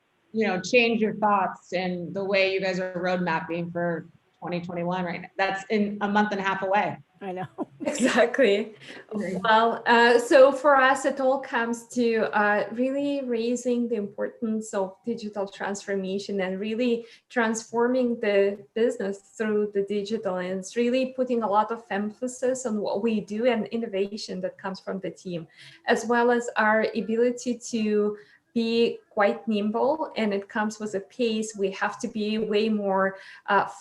[SPEAKER 1] change your thoughts and the way you guys are road mapping for 2021 right now? That's in a month and a half away.
[SPEAKER 4] I know.
[SPEAKER 2] Exactly. Well, so for us, it all comes to really raising the importance of digital transformation and really transforming the business through the digital. And it's really putting a lot of emphasis on what we do and innovation that comes from the team, as well as our ability to be quite nimble, and it comes with a pace. We have to be way more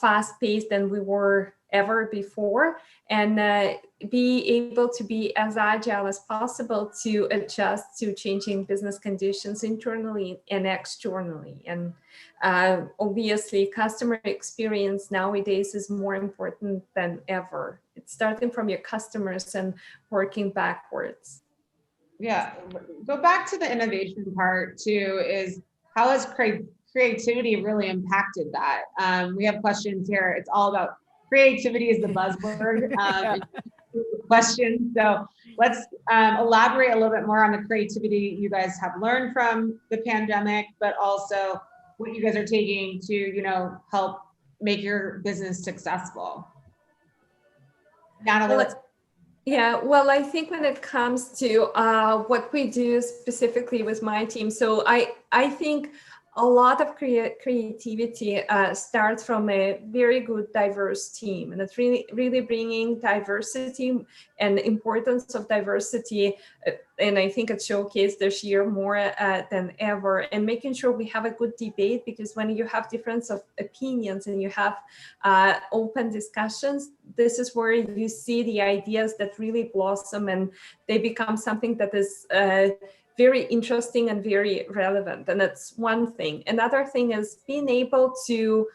[SPEAKER 2] fast-paced than we were ever before, and be able to be as agile as possible to adjust to changing business conditions internally and externally. And obviously, customer experience nowadays is more important than ever. It's starting from your customers and working backwards.
[SPEAKER 1] Yeah, go back to the innovation part too, is how has creativity really impacted that? We have questions here. It's all about creativity is the buzzword question. So let's elaborate a little bit more on the creativity you guys have learned from the pandemic, but also what you guys are taking to, help make your business successful. Natalie,
[SPEAKER 2] Yeah, well, I think when it comes to what we do specifically with my team, so I think a lot of creativity starts from a very good diverse team, and it's really bringing diversity and importance of diversity, and I think it's showcased this year more than ever, and making sure we have a good debate, because when you have difference of opinions and you have open discussions, this is where you see the ideas that really blossom and they become something that is very interesting and very relevant. And that's one thing. Another thing is being able to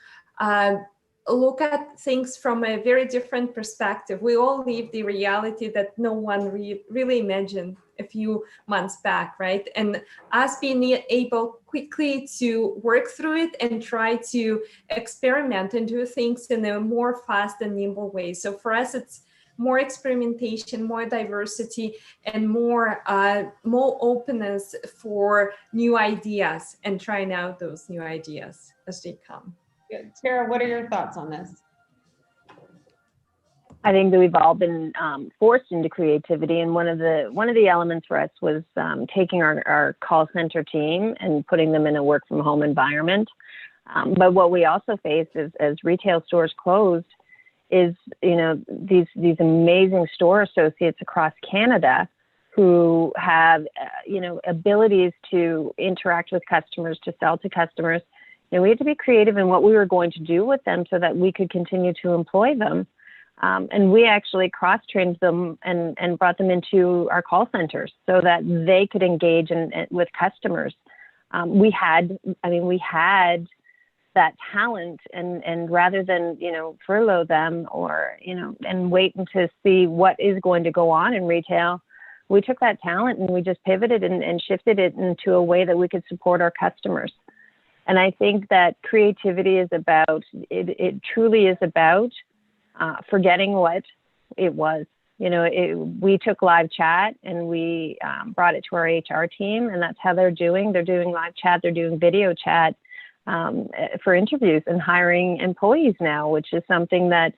[SPEAKER 2] look at things from a very different perspective. We all live the reality that no one really imagined a few months back, right? And us being able quickly to work through it and try to experiment and do things in a more fast and nimble way. So for us, it's more experimentation, more diversity, and more openness for new ideas and trying out those new ideas as they come.
[SPEAKER 1] Tara, what are your thoughts on this?
[SPEAKER 3] I think that we've all been forced into creativity, and one of the elements for us was taking our call center team and putting them in a work from home environment. But what we also faced is, as retail stores closed, is these amazing store associates across Canada who have abilities to interact with customers, to sell to customers. And we had to be creative in what we were going to do with them so that we could continue to employ them. And we actually cross-trained them and brought them into our call centers so that they could engage with customers. We had that talent, and rather than furlough them or and wait to see what is going to go on in retail, we took that talent and we just pivoted and shifted it into a way that we could support our customers. And I think that creativity is about, it truly is about forgetting what it was. We took live chat and we brought it to our HR team, and that's how they're doing. They're doing live chat, they're doing video chat for interviews and hiring employees now, which is something that,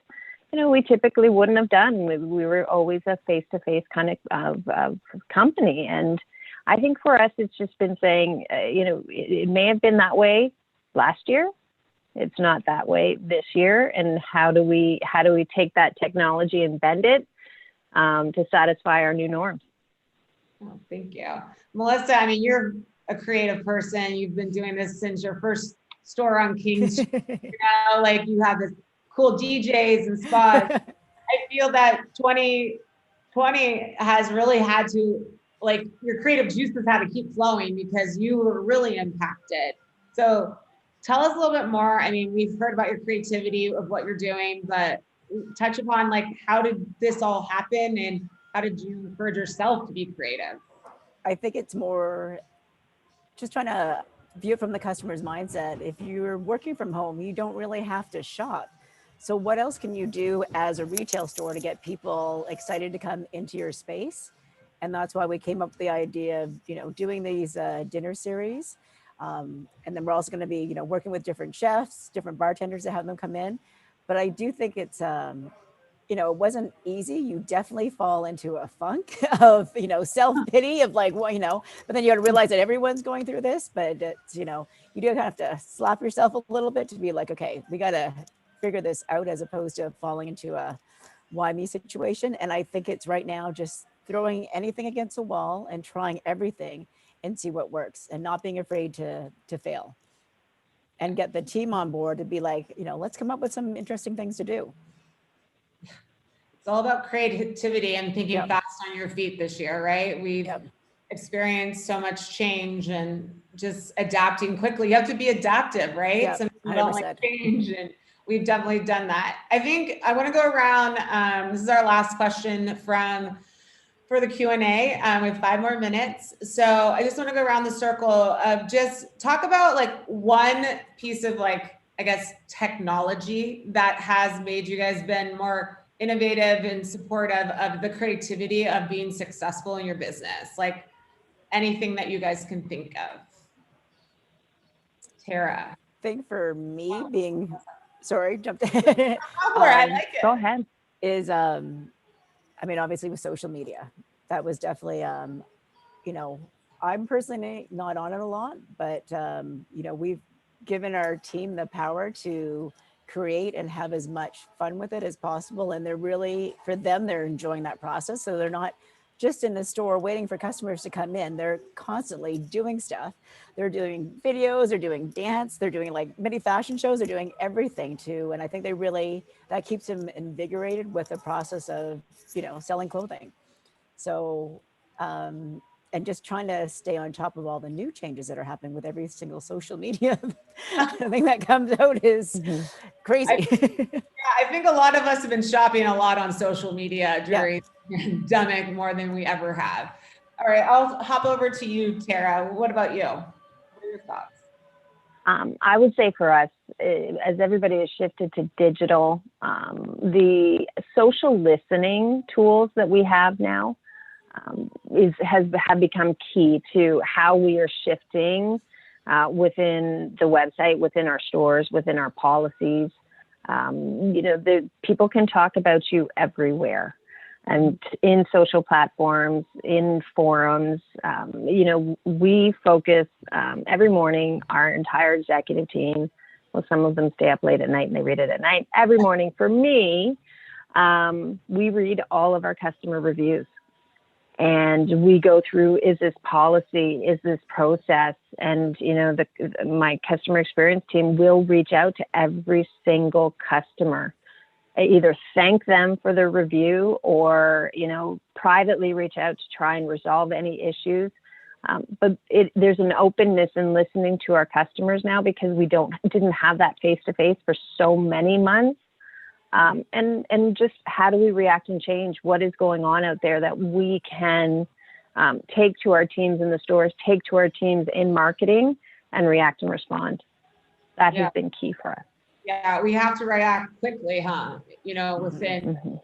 [SPEAKER 3] we typically wouldn't have done. We were always a face-to-face kind of company. And I think for us, it's just been saying, it may have been that way last year. It's not that way this year. And how do we take that technology and bend it to satisfy our new norms?
[SPEAKER 1] Oh, thank you. Melissa, I mean, you're a creative person. You've been doing this since your first store on King Street. Like you have this cool DJs and spots. I feel that 2020 has really had to, like, your creative juices had to keep flowing because you were really impacted. So tell us a little bit more. I mean, we've heard about your creativity of what you're doing, but touch upon, like, how did this all happen and how did you encourage yourself to be creative?
[SPEAKER 4] I think it's more just trying to view it from the customer's mindset. If you're working from home, you don't really have to shop. So what else can you do as a retail store to get people excited to come into your space? And that's why we came up with the idea of, doing these dinner series. And then we're also going to be, working with different chefs, different bartenders to have them come in. But I do think it's, it wasn't easy. You definitely fall into a funk of, self-pity of like, well, but then you got to realize that everyone's going through this, but it's, you do kind of have to slap yourself a little bit to be like, okay, we got to figure this out, as opposed to falling into a why me situation. And I think it's right now just throwing anything against the wall and trying everything and see what works, and not being afraid to fail, and get the team on board to be like, let's come up with some interesting things to do.
[SPEAKER 1] It's all about creativity and thinking fast on your feet this year, right? We've experienced so much change and just adapting quickly. You have to be adaptive, right? Some people don't like change, and we've definitely done that. I think I want to go around. This is our last question for the Q&A. We have 5 more minutes. So I just want to go around the circle of just talk about like one piece of, like, I guess, technology that has made you guys been more innovative and supportive of the creativity of being successful in your business. Like anything that you guys can think of. Tara.
[SPEAKER 4] I think for me being, sorry, jumped in.
[SPEAKER 1] I like it.
[SPEAKER 3] Go ahead.
[SPEAKER 4] Is, obviously with social media, that was definitely, I'm personally not on it a lot, but, we've given our team the power to create and have as much fun with it as possible. And they're really, for them, they're enjoying that process. So they're not just in the store waiting for customers to come in. They're constantly doing stuff. They're doing videos, they're doing dance, they're doing like mini fashion shows, they're doing everything too. And I think that keeps them invigorated with the process of, selling clothing. So and just trying to stay on top of all the new changes that are happening with every single social media thing that comes out is crazy.
[SPEAKER 1] I think a lot of us have been shopping a lot on social media during the pandemic more than we ever have. All right, I'll hop over to you, Tara. What about you? What are your thoughts?
[SPEAKER 3] I would say for us, as everybody has shifted to digital, the social listening tools that we have now have become key to how we are shifting within the website, within our stores, within our policies. The people can talk about you everywhere. And in social platforms, in forums, we focus every morning, our entire executive team, well, some of them stay up late at night and they read it at night. Every morning for me, we read all of our customer reviews. And we go through, is this policy, is this process? And, my customer experience team will reach out to every single customer, either thank them for their review or, privately reach out to try and resolve any issues. But there's an openness in listening to our customers now because we didn't have that face-to-face for so many months. And just how do we react and change? What is going on out there that we can take to our teams in the stores, take to our teams in marketing and react and respond? That has been key for us.
[SPEAKER 1] Yeah, we have to react quickly, huh? Within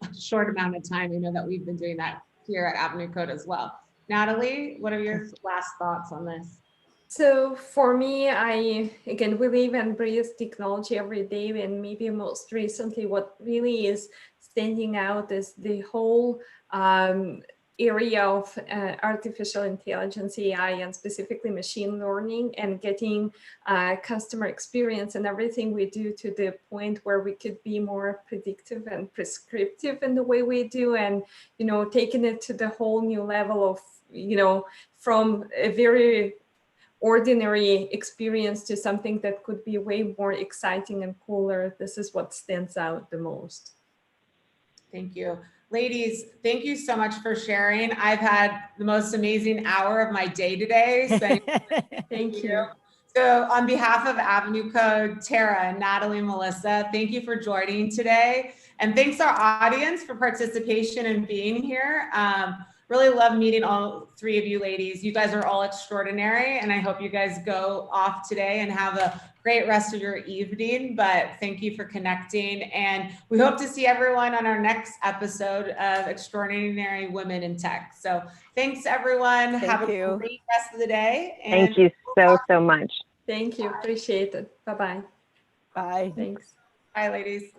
[SPEAKER 1] a short amount of time, that we've been doing that here at Avenue Code as well. Natalie, what are your last thoughts on this?
[SPEAKER 2] So for me, we live and breathe technology every day, and maybe most recently, what really is standing out is the whole area of artificial intelligence, AI, and specifically machine learning, and getting customer experience and everything we do to the point where we could be more predictive and prescriptive in the way we do, and taking it to the whole new level of from a very ordinary experience to something that could be way more exciting and cooler. This is what stands out the most.
[SPEAKER 1] Thank you. Ladies, thank you so much for sharing. I've had the most amazing hour of my day today.
[SPEAKER 2] Thank you.
[SPEAKER 1] So on behalf of Avenue Code, Tara, Natalie, Melissa, thank you for joining today. And thanks to our audience for participation and being here. Really love meeting all three of you ladies. You guys are all extraordinary, and I hope you guys go off today and have a great rest of your evening. But thank you for connecting, and we hope to see everyone on our next episode of Extraordinary Women in Tech. So thanks, everyone. Have a great rest of the day. And
[SPEAKER 3] thank you so much.
[SPEAKER 2] Thank you. Appreciate it. Bye-bye.
[SPEAKER 4] Bye.
[SPEAKER 2] Thanks.
[SPEAKER 1] Bye, ladies.